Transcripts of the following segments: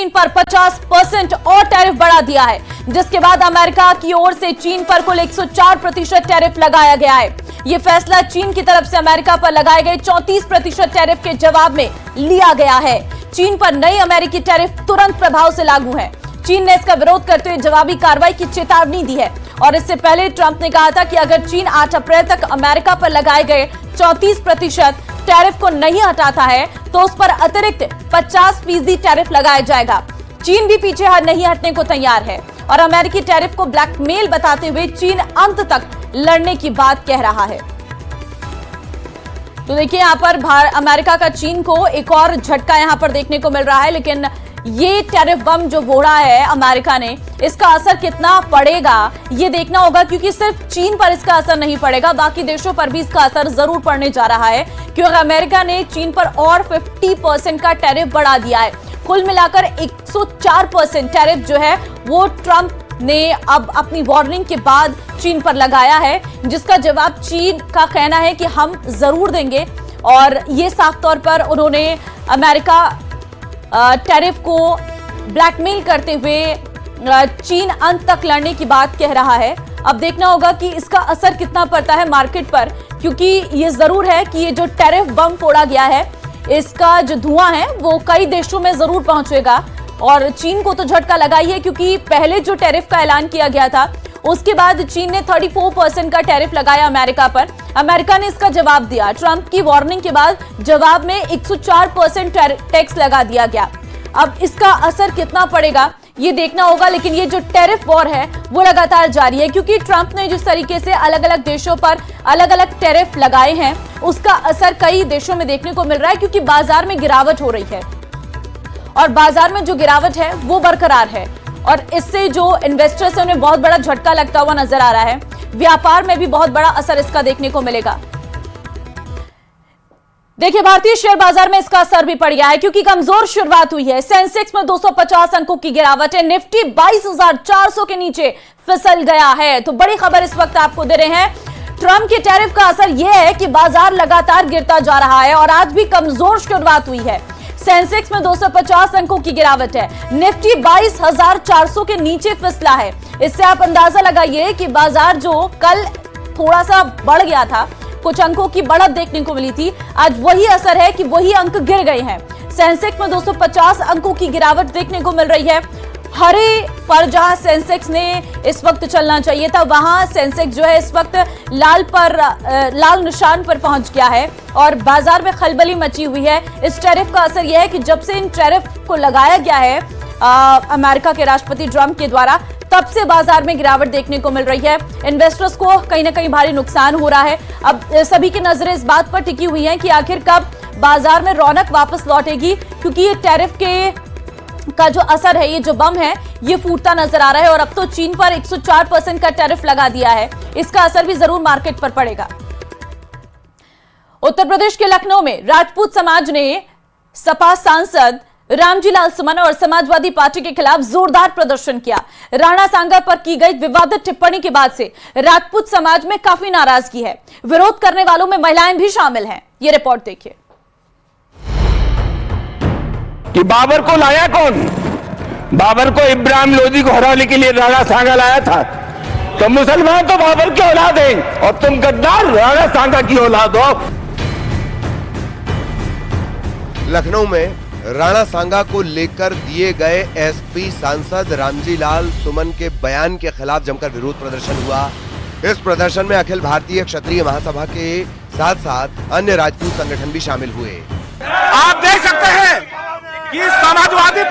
चीन पर 50% और टैरिफ बढ़ा दिया है, जिसके बाद अमेरिका की ओर से चीन पर कुल 104% टैरिफ लगाया गया है। यह फैसला चीन की तरफ से अमेरिका पर लगाए गए 34% टैरिफ के जवाब में लिया गया है। चीन पर नई अमेरिकी टैरिफ तुरंत प्रभाव से लागू है। चीन ने इसका विरोध करते हुए जवाबी कार्रवाई की चेतावनी दी है और इससे पहले ट्रंप ने कहा था कि अगर चीन 8 अप्रैल तक अमेरिका पर लगाए गए 34% टैरिफ को नहीं हटाता है तो उस पर अतिरिक्त 50% टैरिफ लगाया जाएगा। चीन भी पीछे नहीं हटने को तैयार है और अमेरिकी टैरिफ को ब्लैकमेल बताते हुए चीन अंत तक लड़ने की बात कह रहा है। तो देखिए यहां पर अमेरिका का चीन को एक और झटका यहां पर देखने को मिल रहा है, लेकिन ये टैरिफ बम जो फोड़ा है अमेरिका ने, इसका असर कितना पड़ेगा ये देखना होगा, क्योंकि सिर्फ चीन पर इसका असर नहीं पड़ेगा, बाकी देशों पर भी इसका असर जरूर पड़ने जा रहा है, क्योंकि अमेरिका ने चीन पर और 50% का टैरिफ बढ़ा दिया है। कुल मिलाकर 104% टैरिफ जो है वो ट्रंप ने अब अपनी वार्निंग के बाद चीन पर लगाया है, जिसका जवाब चीन का कहना है कि हम जरूर देंगे। और ये साफ तौर पर उन्होंने अमेरिका टैरिफ को ब्लैकमेल करते हुए चीन अंत तक लड़ने की बात कह रहा है। अब देखना होगा कि इसका असर कितना पड़ता है मार्केट पर, क्योंकि ये जरूर है कि ये जो टैरिफ बम फोड़ा गया है इसका जो धुआं है वो कई देशों में जरूर पहुंचेगा। और चीन को तो झटका लगा ही है, क्योंकि पहले जो टैरिफ का ऐलान किया गया था उसके बाद चीन ने 34% का टैरिफ लगाया अमेरिका पर। अमेरिका ने इसका जवाब दिया। ट्रंप की वार्निंग के बाद जवाब में 104% टैक्स लगा दिया गया। अब इसका असर कितना पड़ेगा ये देखना होगा, लेकिन ये जो टैरिफ वॉर है वो लगातार जारी है, क्योंकि ट्रंप ने जिस तरीके से अलग अलग देशों पर अलग अलग टैरिफ लगाए हैं उसका असर कई देशों में देखने को मिल रहा है, क्योंकि बाजार में गिरावट हो रही है और बाजार में जो गिरावट है वो बरकरार है और इससे जो इन्वेस्टर्स हैं उन्हें बहुत बड़ा झटका लगता हुआ नजर आ रहा है। व्यापार में भी बहुत बड़ा असर इसका देखने को मिलेगा। देखिए भारतीय शेयर बाजार में इसका असर भी पड़ गया है, क्योंकि कमजोर शुरुआत हुई है। सेंसेक्स में 250 अंकों की गिरावट है। निफ्टी 22,400 के नीचे फिसल गया है। तो बड़ी खबर इस वक्त आपको दे रहे हैं, ट्रंप के टैरिफ का असर यह है कि बाजार लगातार गिरता जा रहा है और आज भी कमजोर शुरुआत हुई है। सेंसेक्स में 250 अंकों की गिरावट है। निफ्टी 22,400 के नीचे फिसला है। इससे आप अंदाजा लगाइए कि बाजार जो कल थोड़ा सा बढ़ गया था, कुछ अंकों की बढ़त देखने को मिली थी, आज वही असर है कि वही अंक गिर गए हैं। सेंसेक्स में 250 अंकों की गिरावट देखने को मिल रही है। हरे पर जहां सेंसेक्स ने इस वक्त चलना चाहिए था, वहां सेंसेक्स जो है इस वक्त लाल निशान पर पहुंच गया है और बाजार में खलबली मची हुई है। इस टैरिफ का असर यह है कि जब से इन टैरिफ को लगाया गया है अमेरिका के राष्ट्रपति ट्रंप के द्वारा, तब से बाजार में गिरावट देखने को मिल रही है। इन्वेस्टर्स को कहीं ना कहीं भारी नुकसान हो रहा है। अब सभी की नजरें इस बात पर टिकी हुई हैं कि आखिर कब बाजार में रौनक वापस लौटेगी, क्योंकि ये टैरिफ का जो असर है, ये जो बम है, ये फूटता नजर आ रहा है और अब तो चीन पर 104% का टैरिफ लगा दिया है। इसका असर भी जरूर मार्केट पर पड़ेगा। उत्तर प्रदेश के लखनऊ में राजपूत समाज ने सपा सांसद रामजी लाल सुमन और समाजवादी पार्टी के खिलाफ जोरदार प्रदर्शन किया। राणा सांगा पर की गई विवादित टिप्पणी के बाद से राजपूत समाज में काफी नाराजगी है। विरोध करने वालों में महिलाएं भी शामिल हैं। ये रिपोर्ट देखिए। कि बाबर को लाया कौन? बाबर को इब्राहिम लोदी को हराने के लिए राणा सांगा लाया था। तो मुसलमान तो बाबर की औलाद हैं और तुम गद्दार राणा सांगा की औलाद हो। लखनऊ में राणा सांगा को लेकर दिए गए एसपी सांसद रामजी लाल सुमन के बयान के खिलाफ जमकर विरोध प्रदर्शन हुआ। इस प्रदर्शन में अखिल भारतीय क्षत्रिय महासभा के साथ साथ अन्य राजपूत संगठन भी शामिल हुए। आप देख सकते हैं कि समाजवादी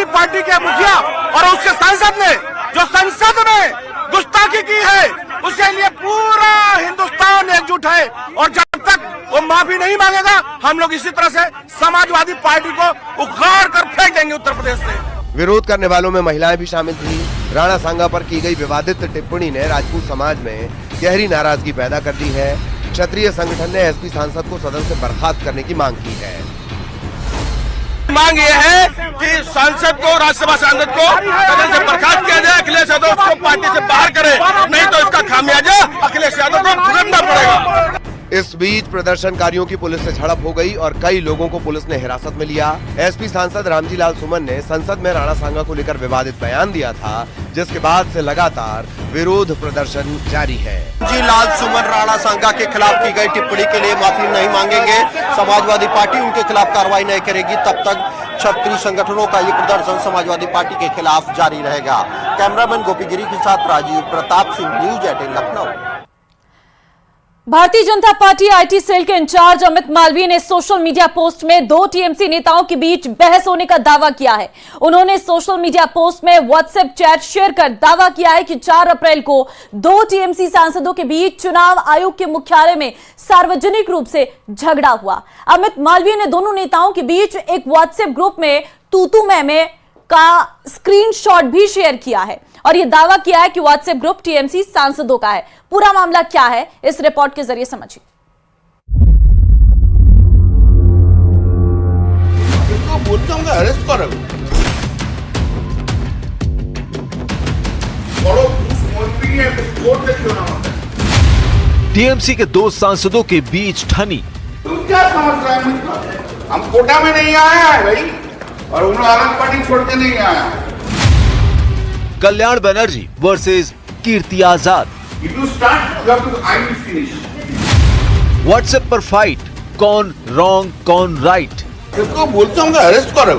पार्टी के मुखिया और उसके सांसद ने जो संसद में गुस्ताखी की है, उसके लिए पूरा हिंदुस्तान एकजुट है और जब तक वो माफी नहीं मांगेगा, हम लोग इसी तरह से समाजवादी पार्टी को उखाड़ कर फेंक देंगे उत्तर प्रदेश से। विरोध करने वालों में महिलाएं भी शामिल थी। राणा सांगा पर की गई विवादित टिप्पणी ने राजपूत समाज में गहरी नाराजगी पैदा कर दी है। क्षत्रिय संगठन ने एसपी सांसद को सदन से बर्खास्त करने की मांग की है। मांग ये है कि सांसद को, राज्यसभा सांसद को सदन से बर्खास्त किया जाए, अखिलेश यादव को पार्टी से बाहर करे, नहीं तो इसका खामियाजा अखिलेश यादव को भुगतना पड़ेगा। इस बीच प्रदर्शनकारियों की पुलिस से झड़प हो गई और कई लोगों को पुलिस ने हिरासत में लिया। एसपी सांसद रामजी लाल सुमन ने संसद में राणा सांगा को लेकर विवादित बयान दिया था, जिसके बाद से लगातार विरोध प्रदर्शन जारी है। रामजी लाल सुमन राणा सांगा के खिलाफ की गई टिप्पणी के लिए माफी नहीं मांगेंगे। समाजवादी पार्टी उनके खिलाफ कार्रवाई नहीं करेगी तब तक क्षत्रिय संगठनों का ये प्रदर्शन समाजवादी पार्टी के खिलाफ जारी रहेगा। कैमरामैन गोपी गिरी के साथ Rajiv Pratap Singh, news 18 Lucknow. Bharatiya Janata party IT cell के इंचार्ज अमित मालवीय ने सोशल मीडिया पोस्ट में दो टीएमसी नेताओं के बीच बहस होने का दावा किया है। उन्होंने सोशल मीडिया पोस्ट में व्हाट्सएप चैट शेयर कर दावा किया है कि 4 अप्रैल को दो टीएमसी सांसदों के बीच चुनाव आयोग के मुख्यालय में सार्वजनिक रूप से झगड़ा हुआ। अमित मालवीय ने दोनों नेताओं के बीच एक व्हाट्सएप ग्रुप में तू मैं का स्क्रीनशॉट भी शेयर किया है और यह दावा किया है कि व्हाट्सएप ग्रुप टीएमसी सांसदों का है। पूरा मामला क्या है, इस रिपोर्ट के जरिए समझिए। बोलते होंगे अरेस्ट करो। टीएमसी के दो सांसदों के बीच ठनी। तुम क्या समझ रहे हैं? हम कोटा में नहीं आया है भाई, और उन लोग अलग पार्टी छोड़ के नहीं आया। Kalyan Banerjee versus Kirti Azad. If you start, you have to, I will finish. WhatsApp पर फाइट, कौन रॉन्ग कौन राइट। इसको बोलते होंगे अरेस्ट करो।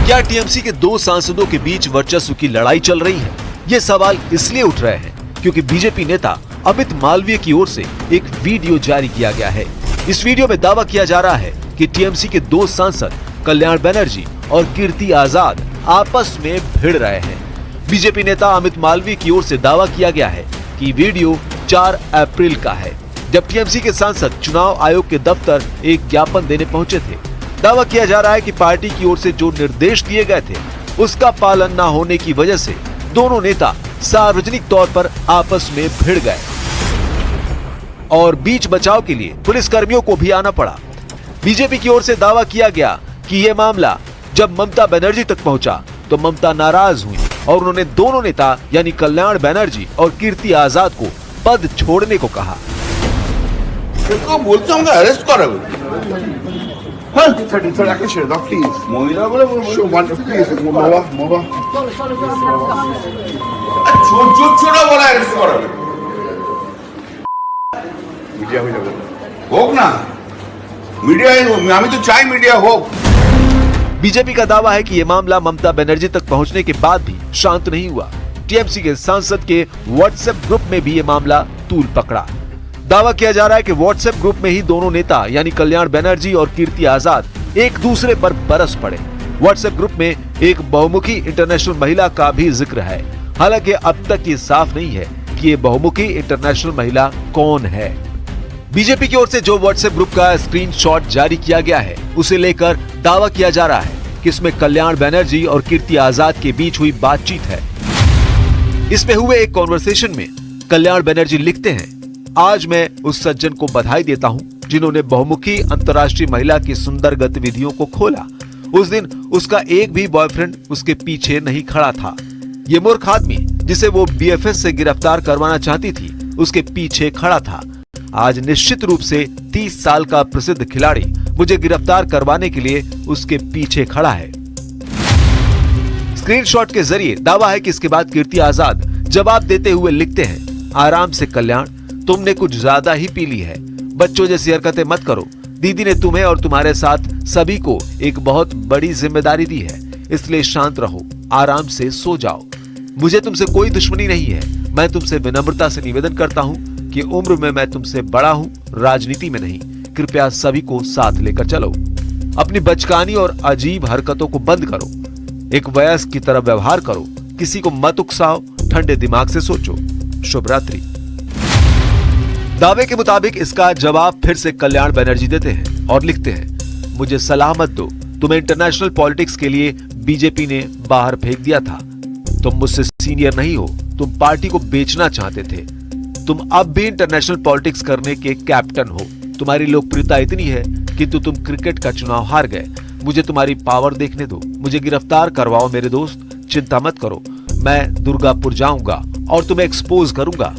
क्या टीएमसी के दो सांसदों के बीच वर्चस्व की लड़ाई चल रही है? ये सवाल इसलिए उठ रहे हैं क्योंकि बीजेपी नेता अमित मालवीय की ओर से एक वीडियो जारी किया गया है। इस वीडियो में दावा किया जा रहा है कि टीएमसी के दो सांसद कल्याण बनर्जी और कीर्ति आजाद आपस में भिड़ रहे हैं। बीजेपी नेता अमित मालवीय की ओर से दावा किया गया है कि वीडियो 4 अप्रैल का है, जब टीएमसी के सांसद चुनाव आयोग के दफ्तर एक ज्ञापन देने पहुंचे थे। दावा किया जा रहा है कि पार्टी की ओर से जो निर्देश दिए गए थे उसका पालन न होने की वजह से दोनों नेता सार्वजनिक तौर पर आपस में भिड़ गए और बीच बचाव के लिए पुलिस कर्मियों को भी आना पड़ा। बीजेपी की ओर से दावा किया गया कि यह मामला जब ममता बनर्जी तक पहुंचा तो ममता नाराज हुई और उन्होंने दोनों नेता यानी कल्याण बनर्जी और कीर्ति आजाद को पद छोड़ने को कहा। इसको बोलते होंगे अरेस्ट करो। छोड़ो बोला अरेस्ट करो। मीडिया होक ना, मीडिया हमें तो चाहे मीडिया हो। बीजेपी का दावा है कि यह मामला ममता बनर्जी तक पहुंचने के बाद भी शांत नहीं हुआ। टीएमसी के सांसद के व्हाट्सएप ग्रुप में भी यह मामला तूल पकड़ा। दावा किया जा रहा है कि व्हाट्सएप ग्रुप में ही दोनों नेता यानी कल्याण बनर्जी और कीर्ति आजाद एक दूसरे पर बरस पड़े। व्हाट्सएप ग्रुप में एक बहुमुखी इंटरनेशनल महिला का भी जिक्र है। हालांकि अब तक ये साफ नहीं है कि ये बहुमुखी इंटरनेशनल महिला कौन है। बीजेपी की ओर से जो व्हाट्सएप ग्रुप का स्क्रीनशॉट जारी किया गया है उसे लेकर दावा किया जा रहा है कि इसमें कल्याण बनर्जी और कीर्ति आजाद के बीच हुई बातचीत है। इसमें हुए एक कॉन्वर्सेशन में कल्याण बनर्जी लिखते हैं, आज मैं उस सज्जन को बधाई देता हूं जिन्होंने बहुमुखी अंतर्राष्ट्रीय महिला की सुंदर गतिविधियों को खोला। उस दिन उसका एक भी बॉयफ्रेंड उसके पीछे नहीं खड़ा था। ये मूर्ख आदमी जिसे वो बीएफएस से गिरफ्तार करवाना चाहती थी उसके पीछे खड़ा था। आज निश्चित रूप से 30 साल का प्रसिद्ध खिलाड़ी मुझे गिरफ्तार करवाने के लिए उसके पीछे खड़ा है। स्क्रीनशॉट के जरिए दावा है कि इसके बाद कीर्ति आजाद जवाब देते हुए लिखते हैं, आराम से कल्याण, तुमने कुछ ज्यादा ही पी ली है। बच्चों जैसी हरकतें मत करो। दीदी ने तुम्हें और तुम्हारे साथ सभी को एक बहुत बड़ी जिम्मेदारी दी है, इसलिए शांत रहो, आराम से सो जाओ। मुझे तुमसे कोई दुश्मनी नहीं है। मैं तुमसे विनम्रता से निवेदन करता हूँ कि उम्र में मैं तुमसे बड़ा हूँ, राजनीति में नहीं। कृपया सभी को साथ लेकर चलो। अपनी बचकानी और अजीब हरकतों को बंद करो। एक वयस्क की तरह व्यवहार करो। किसी को मत उकसाओ, ठंडे दिमाग से सोचो। शुभ रात्रि। दावे के मुताबिक इसका जवाब फिर से कल्याण बनर्जी देते हैं और लिखते हैं, मुझे सलाह मत दो। तुम्हें इंटरनेशनल पॉलिटिक्स के लिए बीजेपी ने बाहर फेंक दिया था। तुम मुझसे सीनियर नहीं हो। तुम पार्टी को बेचना चाहते थे। तुम अब भी इंटरनेशनल पॉलिटिक्स करने के कैप्टन हो। तुम्हारी लोकप्रियता इतनी है कि तुम क्रिकेट का चुनाव हार गए। मुझे तुम्हारी पावर देखने दो। मुझे गिरफ्तार करवाओ मेरे दोस्त, चिंता मत करो। मैं दुर्गापुर जाऊंगा और तुम्हें एक्सपोज करूंगा।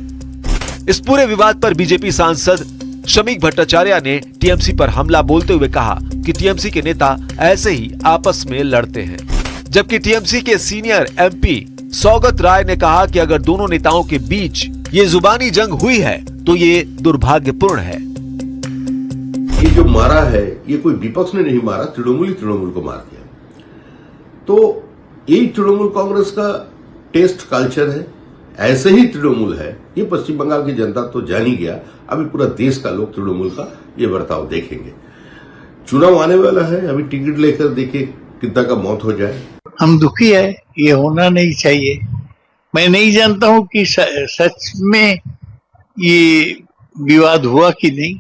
इस पूरे विवाद पर बीजेपी सांसद शमीक भट्टाचार्य ने टीएमसी पर हमला बोलते हुए कहा कि टीएमसी के नेता ऐसे ही आपस में लड़ते हैं। जबकि टीएमसी के सीनियर एमपी सौगत राय ने कहा कि अगर दोनों नेताओं के बीच ये जुबानी जंग हुई है तो ये दुर्भाग्यपूर्ण है। ये जो मारा है ये कोई विपक्ष ने नहीं मारा, तृणमूल ही तृणमूल को मार दिया। तो यही तृणमूल कांग्रेस का टेस्ट कल्चर है, ऐसे ही तृणमूल है। ये पश्चिम बंगाल की जनता तो जान ही गया, अभी पूरा देश का लोग तृणमूल का ये बर्ताव देखेंगे। चुनाव आने वाला है, अभी टिकट लेकर देखिए कितना का मौत हो जाए। हम दुखी है, ये होना नहीं चाहिए। मैं नहीं जानता हूं कि सच में ये विवाद हुआ कि नहीं।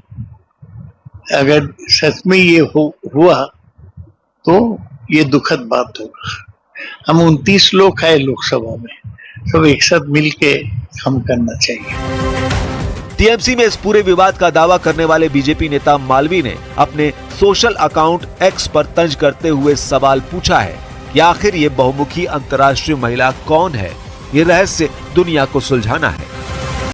अगर सच में ये हुआ तो ये दुखद बात होगा। हम 29 लोग हैं लोकसभा में, सब एक साथ मिलके काम करना चाहिए। टीएमसी में इस पूरे विवाद का दावा करने वाले बीजेपी नेता मालवी ने अपने सोशल अकाउंट एक्स पर तंज करते हुए सवाल पूछा है कि आखिर ये बहुमुखी अंतर्राष्ट्रीय महिला कौन है। ये रहस्य दुनिया को सुलझाना है।